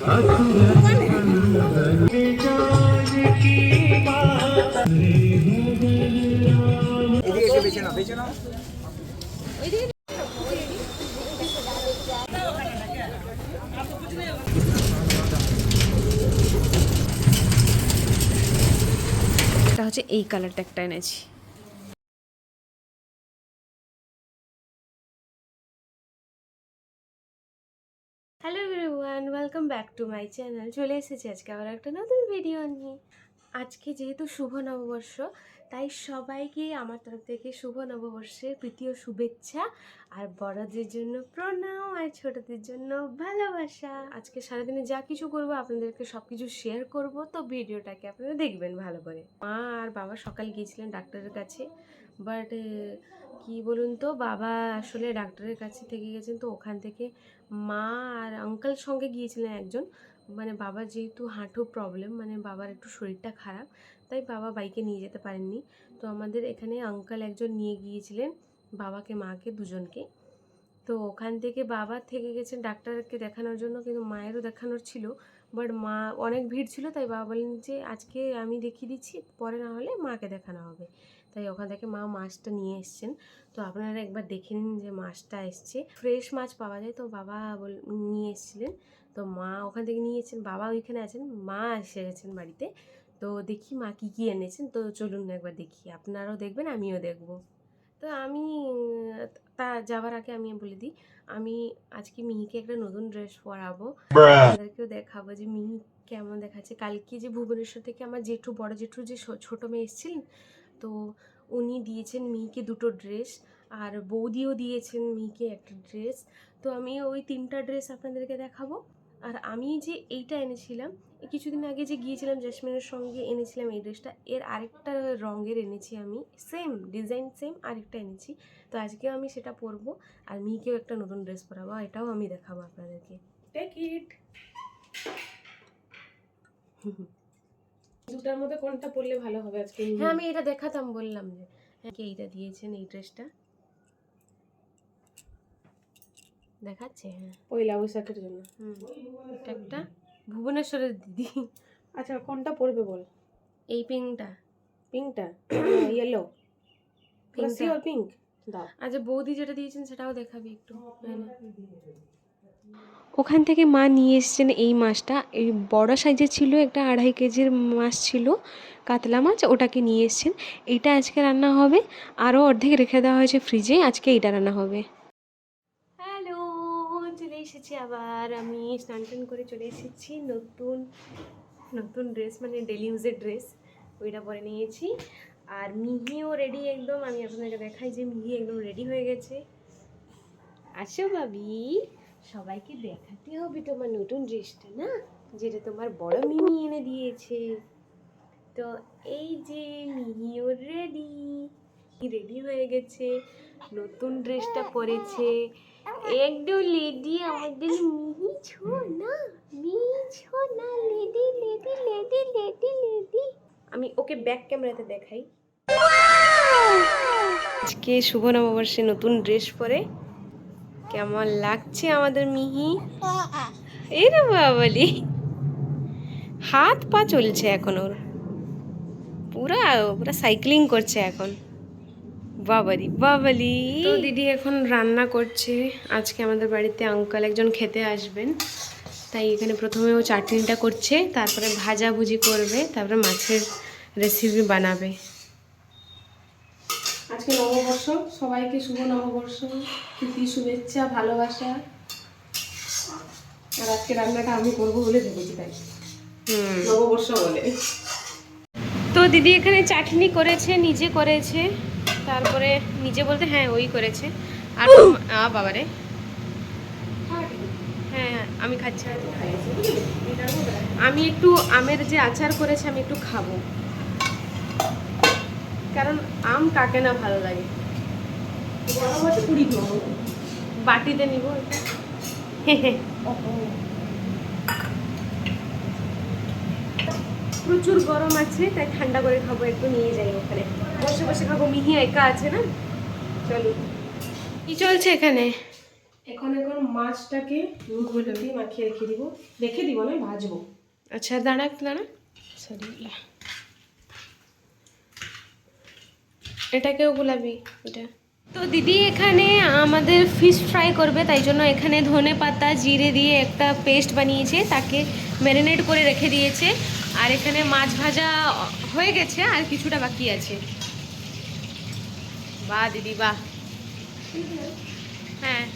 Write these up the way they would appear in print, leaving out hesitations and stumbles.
এটা হচ্ছে এই কালারটা একটা এনেছি। Hello everyone, welcome back to my channel. চলে এসেছি আজকে আবার একটা নতুন ভিডিও নিয়ে। আজকে যেহেতু শুভ নববর্ষ, তাই সবাইকে আমার তরফ থেকে শুভ নববর্ষের প্রীতীয় শুভেচ্ছা, আর বড়দের জন্য প্রণাম, আর ছোটদের জন্য ভালোবাসা। আজকে সারাদিনে যা কিছু করবো আপনাদেরকে সব কিছু শেয়ার করবো, তো ভিডিওটাকে আপনারা দেখবেন ভালো করে। মা আর বাবা সকাল গিয়েছিলেন ডাক্তারের কাছে, বাট কি বলুন তো, বাবা আসলে ডাক্তারের কাছে থেকে গেছেন, তো ওখান থেকে মা আর আঙ্কেল সঙ্গে গিয়েছিলেন একজন। মানে বাবার যেহেতু হাঁটু প্রবলেম, মানে বাবার একটু শরীরটা খারাপ, তাই বাবা বাইকে নিয়ে যেতে পারেননি। তো আমাদের এখানে আঙ্কেল একজন নিয়ে গিয়েছিলেন বাবাকে মাকে দুজনকে। তো ওখান থেকে বাবা থেকে গেছেন ডাক্তারকে দেখানোর জন্য, কিন্তু মায়েরও দেখানোর ছিল, বাট মা অনেক ভিড় ছিল, তাই বাবা বলেন যে আজকে আমি দেখিয়ে দিচ্ছি, পরে না হলে মাকে দেখানো হবে। তাই ওখান থেকে মা মাছটা নিয়ে এসছেন। তো আপনারা একবার দেখে নিন যে মাছটা এসছে, ফ্রেশ মাছ পাওয়া যায়, তো বাবা নিয়ে এসেছিলেন। তো মা ওখান থেকে নিয়ে এসেছেন, বাবা ওইখানে আছেন, মা এসে গেছেন বাড়িতে। তো দেখি মা কী কী এনেছেন, তো চলুন একবার দেখি, আপনারাও দেখবেন আমিও দেখব। তো আমি তা যাওয়ার আগে আমি বলে দিই, আমি আজকে মিহিকে একটা নতুন ড্রেস পরাবো, আপনাদেরকেও দেখাবো যে মিহি কেমন দেখাচ্ছে। কালকে যে ভুবনেশ্বর থেকে আমার জেঠু, বড় জেঠু যে ছোটো মেয়ে এসেছিলেন, তো উনি দিয়েছেন মিহিকে দুটো ড্রেস, আর বৌদিও দিয়েছেন মিহিকে একটা ড্রেস। তো আমি ওই তিনটা ড্রেস আপনাদেরকে দেখাবো। আর আমি যে এইটা এনেছিলাম, কিছুদিন আগে যে গিয়েছিলাম জেসমিনের সঙ্গে, এনেছিলাম এই ড্রেসটা, এর আরেকটা রঙের এনেছি আমি, সেম ডিজাইন সেম, আরেকটা এনেছি। তো আজকেও আমি সেটা পরবো, আর মিহিকেও একটা নতুন ড্রেস পরাবো, এটাও আমি দেখাবো আপনাদেরকে। Take it. দুটার মধ্যে কোনটা পরলে ভালো হবে আজকে? হ্যাঁ, আমি এটা দেখাতাম, বললাম যে হ্যাঁ এইটা দিয়েছেন, এই ড্রেসটা দেখাচ্ছে। হ্যাঁ, পয়লা বৈশাখের জন্য। এটা একটা ভুবনেশ্বরের দিদি। আচ্ছা, কোনটা পরবে বল? এই পিঙ্কটা। পিঙ্কটা? ইয়েলো? পিঙ্ক পিঙ্ক দাও। আচ্ছা, বৌদি যেটা দিয়েছেন সেটাও দেখাবি একটু। ওখান থেকে মা নিয়ে এসেছেন এই মাছটা, এই বড় সাইজের ছিল, একটা 2.5 কেজির মাছ ছিল, কাতলা মাছ, ওটাকে নিয়ে এসেছেন। এইটা আজকে রান্না হবে, আরও অর্ধেক রেখে দেওয়া হয়েছে ফ্রিজে, আজকে এইটা রান্না হবে। হ্যালো, চলে এসেছি আবার আমি, স্নান টান করে চলে এসেছি। নতুন ড্রেস, মানে ডেলি ইউজের ড্রেস, ওইটা পরে নিয়েছি। আর মিহিও রেডি একদম, আমি আপনাকে দেখাই যে মিহি একদম রেডি হয়ে গেছে। আসো ভাবি, সবাইকে দেখাতে হবে তোমার নতুন ড্রেসটা, না, যেটা তোমার বড় মিমি এনে দিয়েছে। তো এই যে মিহিও রেডি হয়ে গেছে, নতুন ড্রেসটা পরেছে, একদম লেডি, আমাদের মিহি ছোনা lady lady lady lady lady. আমি ওকে ব্যাক ক্যামেরাতে দেখাই। আজকে শুভ নববর্ষে নতুন ড্রেস পরে কেমন লাগছে আমাদের মিহি। এই রে বাবালি, হাত পা চলছে এখন ওর, পুরা সাইক্লিং করছে এখন। বাবালি। তো দিদি এখন রান্না করছে, আজকে আমাদের বাড়িতে আঙ্কেল একজন খেতে আসবেন, তাই এখানে প্রথমে ও চাটনিটা করছে, তারপরে ভাজাভুজি করবে, তারপরে মাছের রেসিপি বানাবে। আজকে নববর্ষ, সবাইকে শুভ নববর্ষ, প্রীতি শুভেচ্ছা ভালোবাসা। আর আজকে রান্নাটা আমি করবো বলে ভেবেছি, তাই নববর্ষ বলে। তো দিদি এখানে চাটনি করেছে, নিজে করেছে, তারপরে নিজে বলতে হ্যাঁ ওই করেছে। আর বাবারে, হ্যাঁ আমি খাচ্ছি, আমি একটু আমের যে আচার করেছে আমি একটু খাবো, কারণ আম কাটে না ভালো লাগে। বাটিতে নিব। প্রচুর গরম আছে, তাই ঠান্ডা করে খাবো, একটু নিয়ে যাই ওখানে, বসে বসে খাবো, মিহি একা আছে না। চলো, কি চলছে এখানে? এখন মাছটাকে হলুদ দিয়ে মাখিয়ে রেখে দিব না ভাজবো। আচ্ছা দাঁড়া সরি, এটাকেও গুলাবি এটা। তো দিদি এখানে আমাদের ফিশ ফ্রাই করবে, তাই জন্য এখানে ধনে পাতা জিরে দিয়ে একটা পেস্ট বানিয়েছে, তাকে ম্যারিনেট করে রেখে দিয়েছে। আর এখানে মাছ ভাজা হয়ে গেছে, আর কিছুটা বাকি আছে। বাহ দিদি বাহ। হ্যাঁ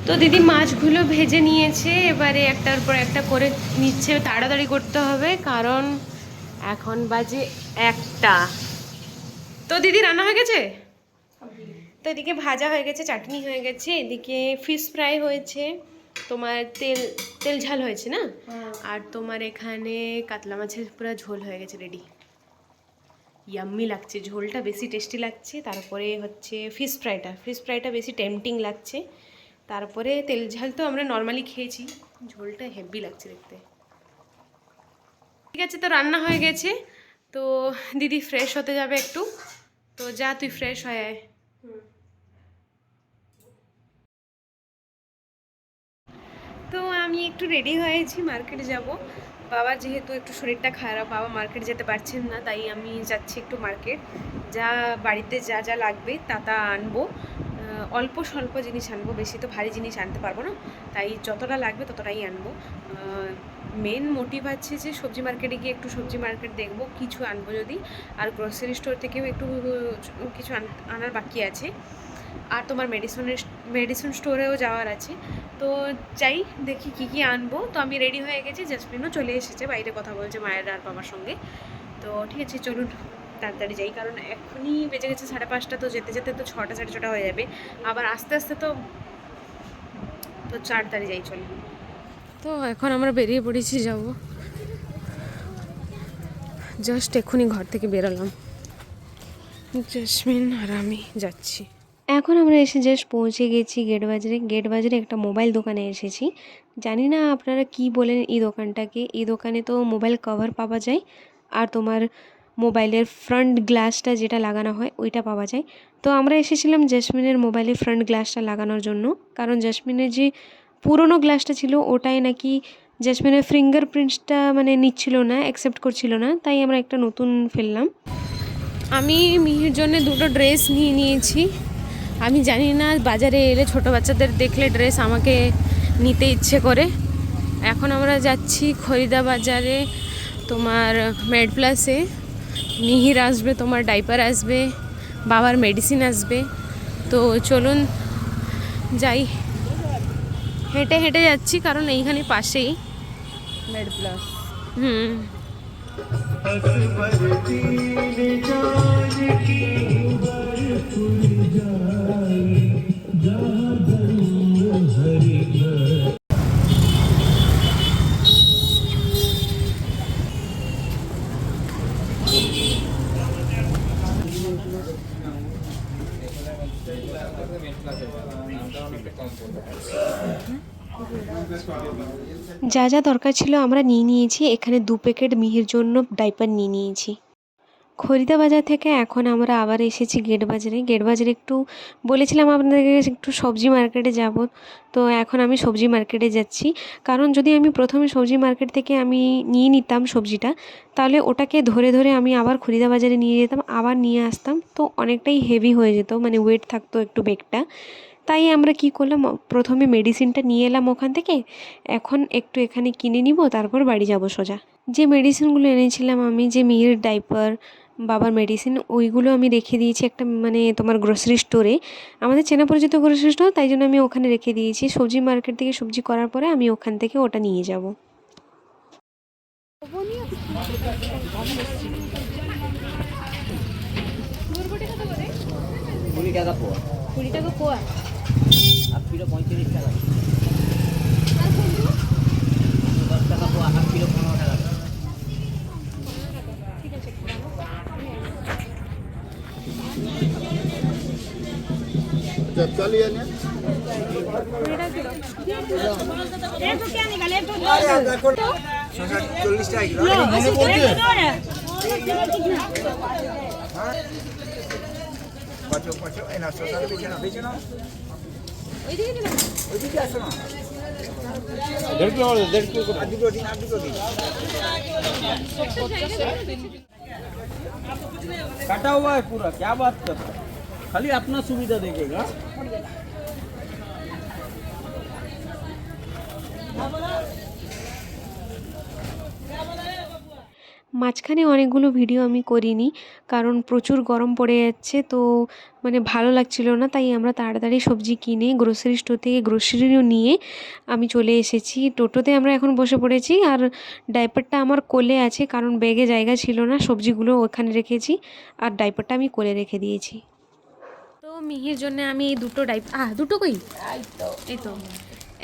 তো দিদি মাছগুলো ভেজে নিয়েছে, এবারে একটার পর একটা করে নিচ্ছে, তাড়াতাড়ি করতে হবে কারণ এখন বাজে 1টা। তো দিদি রান্না হয়ে গেছে? তো এদিকে ভাজা হয়ে গেছে, চাটনি হয়ে গেছে, এদিকে ফিশ ফ্রাই হয়েছে, তোমার তেল ঝাল হয়েছে না, আর তোমার এখানে কাতলা মাছের পুরো ঝোল হয়ে গেছে রেডি। ইয়াম্মি লাগছে, ঝোলটা বেশি টেস্টি লাগছে, তারপরে হচ্ছে ফিশ ফ্রাইটা বেশি টেম্পটিং লাগছে, তারপরে তেল ঝাল তো আমরা নর্মালি খেয়েছি, ঝোলটা হেভি লাগছে দেখতে। ঠিক আছে, তো রান্না হয়ে গেছে, তো দিদি ফ্রেশ হতে যাবে একটু, তো যা তুই ফ্রেশ হয়ে আয়। তো আমি একটু রেডি হয়েছি, মার্কেটে যাব। বাবার যেহেতু একটু শরীরটা খারাপ, বাবা মার্কেট যেতে পারছেন না, তাই আমি যাচ্ছি একটু মার্কেট, যা বাড়িতে যা যা লাগবে তা আনবো। অল্প স্বল্প জিনিস আনবো, বেশি তো ভারী জিনিস আনতে পারবো না, তাই যতটা লাগবে ততটাই আনবো। মেন মোটিভ আছে যে সবজি মার্কেটে গিয়ে একটু সবজি মার্কেট দেখবো, কিছু আনবো যদি, আর গ্রসারি স্টোর থেকেও একটু কিছু আনার বাকি আছে, আর তোমার মেডিসিন স্টোরেও যাওয়ার আছে। তো যাই দেখি কি আনবো। তো আমি রেডি হয়ে গেছি, জাসমিনও চলে এসেছে, বাইরে কথা বলছে মায়ের আর বাবার সঙ্গে। তো ঠিক আছে চলুন তাড়াতাড়ি যাই, কারণ এখনই বেজে গেছে 5:30, তো যেতে যেতে তো 6টা 6:30 হয়ে যাবে, আবার আস্তে আস্তে তো তাড়াতাড়ি যাই চলুন। তো এখন আমরা বেরিয়ে পড়েছি, যাব জাস্ট এক্ষুনি ঘর থেকে বেরোলাম, জাসমিন আর আমি যাচ্ছি। এখন আমরা এসে জাস্ট পৌঁছে গেছি গেট বাজারে একটা মোবাইল দোকানে এসেছি। জানি না আপনারা কি বলেন এই দোকানটাকে, এই দোকানে তো মোবাইল কভার পাওয়া যায়, আর তোমার মোবাইলের ফ্রন্ট গ্লাসটা যেটা লাগানো হয় ওইটা পাওয়া যায়। তো আমরা এসেছিলাম জাসমিনের মোবাইলের ফ্রন্ট গ্লাসটা লাগানোর জন্য, কারণ জাসমিনের যে পুরনো গ্লাসটা ছিল ওটাই নাকি জাসমিনের ফিঙ্গারপ্রিন্টসটা মানে নিচ্ছিল না, অ্যাকসেপ্ট করছিল না, তাই আমরা একটা নতুন ফেললাম। আমি মিহির জন্য 2টো ড্রেস নিয়েছি। আমি জানি না, বাজারে এলে ছোটো বাচ্চাদের দেখলে ড্রেস আমাকে নিতে ইচ্ছে করে। এখন আমরা যাচ্ছি খরিদা বাজারে, তোমার মেড প্লাসে। মিহির আসবে, তোমার ডাইপার আসবে, বাবার মেডিসিন আসবে। তো চলুন যাই, হেঁটে হেঁটে যাচ্ছি কারণ এইখানে পাশেই মেড প্লাস। যা যা দরকার ছিল আমরা নিয়েছি। এখানে 2 প্যাকেট মিহির জন্য ডাইপার নিয়েছি খরিদা বাজার থেকে। এখন আমরা আবার এসেছি গেট বাজারে একটু বলেছিলাম আপনাদেরকে একটু সবজি মার্কেটে যাব, তো এখন আমি সবজি মার্কেটে যাচ্ছি। কারণ যদি আমি প্রথমে সবজি মার্কেট থেকে আমি নিয়ে নিতাম সবজিটা, তাহলে ওটাকে ধরে ধরে আমি আবার খরিদা বাজারে নিয়ে যেতাম, আবার নিয়ে আসতাম, তো অনেকটাই হেভি হয়ে যেত, মানে ওয়েট থাকতো একটু ব্যাগটা। তাই আমরা কি করলাম, প্রথমে মেডিসিনটা নিয়ে এলাম ওখান থেকে, এখন একটু এখানে কিনে নিব, তারপর বাড়ি যাব সোজা। যে মেডিসিনগুলো এনেছিলাম আমি, যে মেয়ের ডাইপার, বাবার মেডিসিন, ওইগুলো আমি রেখে দিয়েছি একটা মানে তোমার গ্রোসারি স্টোরে, আমাদের চেনা পরিচিত গ্রোসারি স্টোর, তাই জন্য আমি ওখানে রেখে দিয়েছি। সবজি মার্কেট থেকে সবজি করার পরে আমি ওখান থেকে ওটা নিয়ে যাব। কুড়ি টাকা পোয়া, হাফ কিলো 35 টাকা, 10 টাকা পোয়া, হাফ কিলো 15 টাকা। ঠিক আছে, चलिए ना 40 টাকা কিলো। काटा हुआ है पूरा, क्या बात कर रहा है? खाली अपना सुविधा देखेगा। মাঝখানে অনেকগুলো ভিডিও আমি করিনি, কারণ প্রচুর গরম পড়ে যাচ্ছে, তো মানে ভালো লাগছিল না। তাই আমরা তাড়াতাড়ি সবজি কিনে গ্রোসারি স্টোর থেকে গ্রোসারিও নিয়ে আমি চলে এসেছি। টোটোতে আমরা এখন বসে পড়েছি, আর ডাইপারটা আমার কোলে আছে, কারণ ব্যাগে জায়গা ছিল না, সবজিগুলো ওখানে রেখেছি আর ডাইপারটা আমি কোলে রেখে দিয়েছি। তো মিহির জন্য আমি এই দুটো দুটো কই, এই তো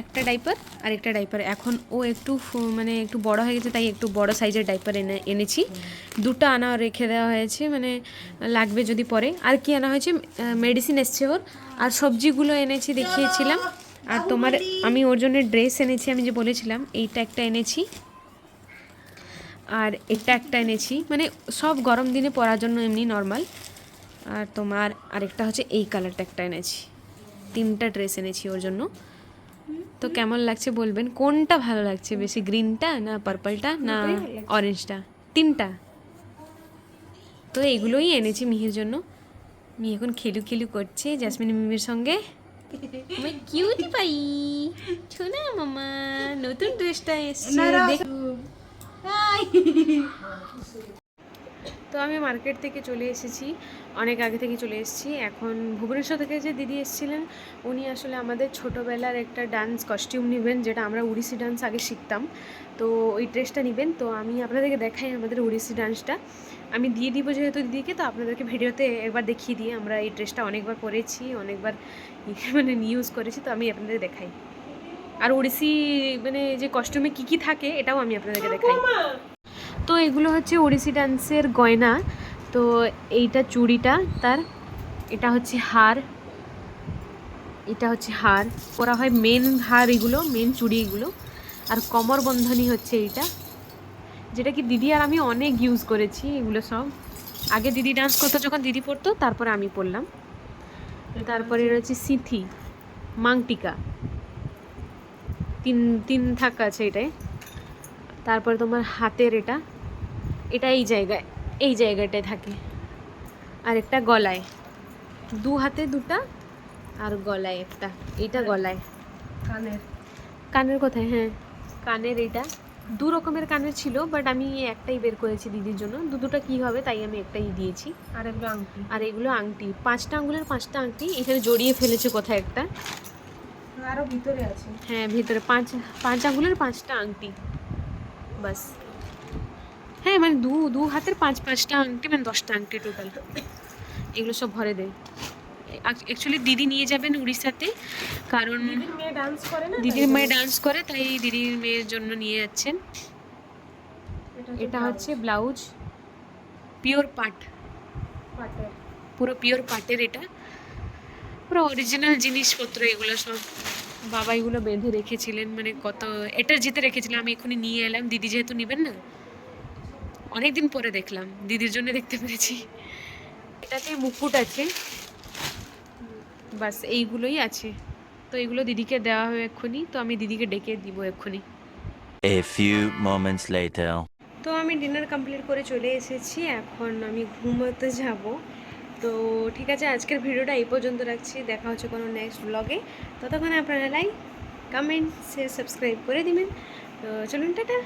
একটা ডাইপার আর একটা ডাইপার। এখন ও একটু মানে একটু বড় হয়ে গেছে, তাই একটু বড় সাইজের ডাইপার এনেছি। দুটো আনা রেখে দেওয়া হয়েছে, মানে লাগবে যদি পরে। আর কি আনা হয়েছে, মেডিসিন এসছে ওর, আর সবজিগুলো এনেছি দেখিয়েছিলাম। আর তোমার আমি ওর জন্য ড্রেস এনেছি, আমি যে বলেছিলাম, এইটা একটা এনেছি আর এটা একটা এনেছি, মানে সব গরম দিনে পরার জন্য এমনি নর্মাল। আর তোমার আরেকটা হচ্ছে এই কালারটা একটা এনেছি। 3টা ড্রেস এনেছি ওর জন্য। তো কেমন লাগছে বলবেন, কোনটা ভালো লাগছে বেশি, গ্রিনটা না পার্পলটা না অরেঞ্জটা? 3টা। তো এইগুলোই এনেছি মিহির জন্য। মি এখন খেলু খেলু করছে জাসমিন মিমির সঙ্গে। আমি কিউটি পাই, শোনা মামা নতুন ড্রেসটা এসছে দেখ। তো আমি মার্কেট থেকে চলে এসেছি, অনেক আগে থেকে চলে এসেছি। এখন ভুবনেশ্বর থেকে যে দিদি এসেছিলেন, উনি আসলে আমাদের ছোটোবেলার একটা ডান্স কস্টিউম নেবেন, যেটা আমরা উড়িষ্যি ডান্স আগে শিখতাম। তো ওই ড্রেসটা নেবেন। তো আমি আপনাদেরকে দেখাই আমাদের উড়িষ্যি ডান্সটা। আমি দিয়ে দিব যেহেতু দিদিকে, তো আপনাদেরকে ভিডিওতে একবার দেখিয়ে দিই। আমরা এই ড্রেসটা অনেকবার পরেছি, অনেকবার মানে ইউজ করেছি, তো আমি আপনাদের দেখাই। আর উড়িষ্যি মানে যে কস্টিউমে কী কী থাকে, এটাও আমি আপনাদেরকে দেখাই। তো এগুলো হচ্ছে ওড়িশি ডান্সের গয়না। তো এইটা চুড়িটা তার, এটা হচ্ছে হার, এটা হচ্ছে হার পরা হয়, মেন হার এগুলো, মেন চুড়ি এগুলো। আর কোমর বন্ধনী হচ্ছে এইটা, যেটা কি দিদি আর আমি অনেক ইউজ করেছি। এগুলো সব আগে দিদি ডান্স করতো, যখন দিদি পরতো তারপরে আমি পরলাম। তারপরে রয়েছে সিথি, মাংটিকা, তিন থাক আছে এটাই। তারপরে তোমার হাতের এটা এই জায়গাটায় থাকে। আর একটা গলায়, 2 হাতে 2টা, আর গলায় একটা, এইটা গলায়। কানের কোথায়, হ্যাঁ কানের, এটা 2 রকমের কানের ছিল, বাট আমি একটাই বের করেছি দিদির জন্য। দুটো কী হবে, তাই আমি একটাই দিয়েছি। আর এগুলো আংটি, 5টা আঙ্গুলের 5টা আংটি এখানে জড়িয়ে ফেলেছে কোথায় একটা, আরো ভিতরে আছে। হ্যাঁ ভিতরে 5 আঙ্গুলের 5টা আংটি, বাস। হ্যাঁ মানে দু হাতের 5টা আংটি, মানে 10টা আংটি টোটাল। এগুলো সব ভরে দেয়। অ্যাকচুয়ালি দিদি নিয়ে যাবেন উড়িষ্যাতে, কারণ দিদির মেয়ে ডান্স করে না, দিদির মেয়ে ডান্স করে, তাই দিদির মেয়ের জন্য নিয়ে যাচ্ছেন। এটা হচ্ছে ব্লাউজ, পিওর পাটের। পুরো পিওর পাটের। এটা পুরো অরিজিনাল জিনিসপত্র, এগুলো সব বাবা এগুলো বেঁধে রেখেছিলেন, মানে কত এটা যেতে রেখেছিলাম, আমি এখনই নিয়ে এলাম। দিদি যেহেতু নেবেন না, অনেকদিন পরে দেখলাম, দিদির জন্য দেখতে পেরেছি। এটাতে মুকুট আছে, বাস এইগুলোই আছে। তো এগুলো দিদিকে দেওয়া হবে এক্ষুনি, তো আমি দিদিকে ডেকে দিব এক্ষুনি। A few moments later. তো আমি ডিনার কমপ্লিট করে চলে এসেছি, এখন আমি ঘুমোতে যাব। তো ঠিক আছে, আজকের ভিডিওটা এই পর্যন্ত রাখছি। দেখা হচ্ছে কোনো নেক্সট ব্লগে। ততক্ষণে আপনারা লাইক, কমেন্ট, শেয়ার, সাবস্ক্রাইব করে দিবেন। তো চলুন, টাটা।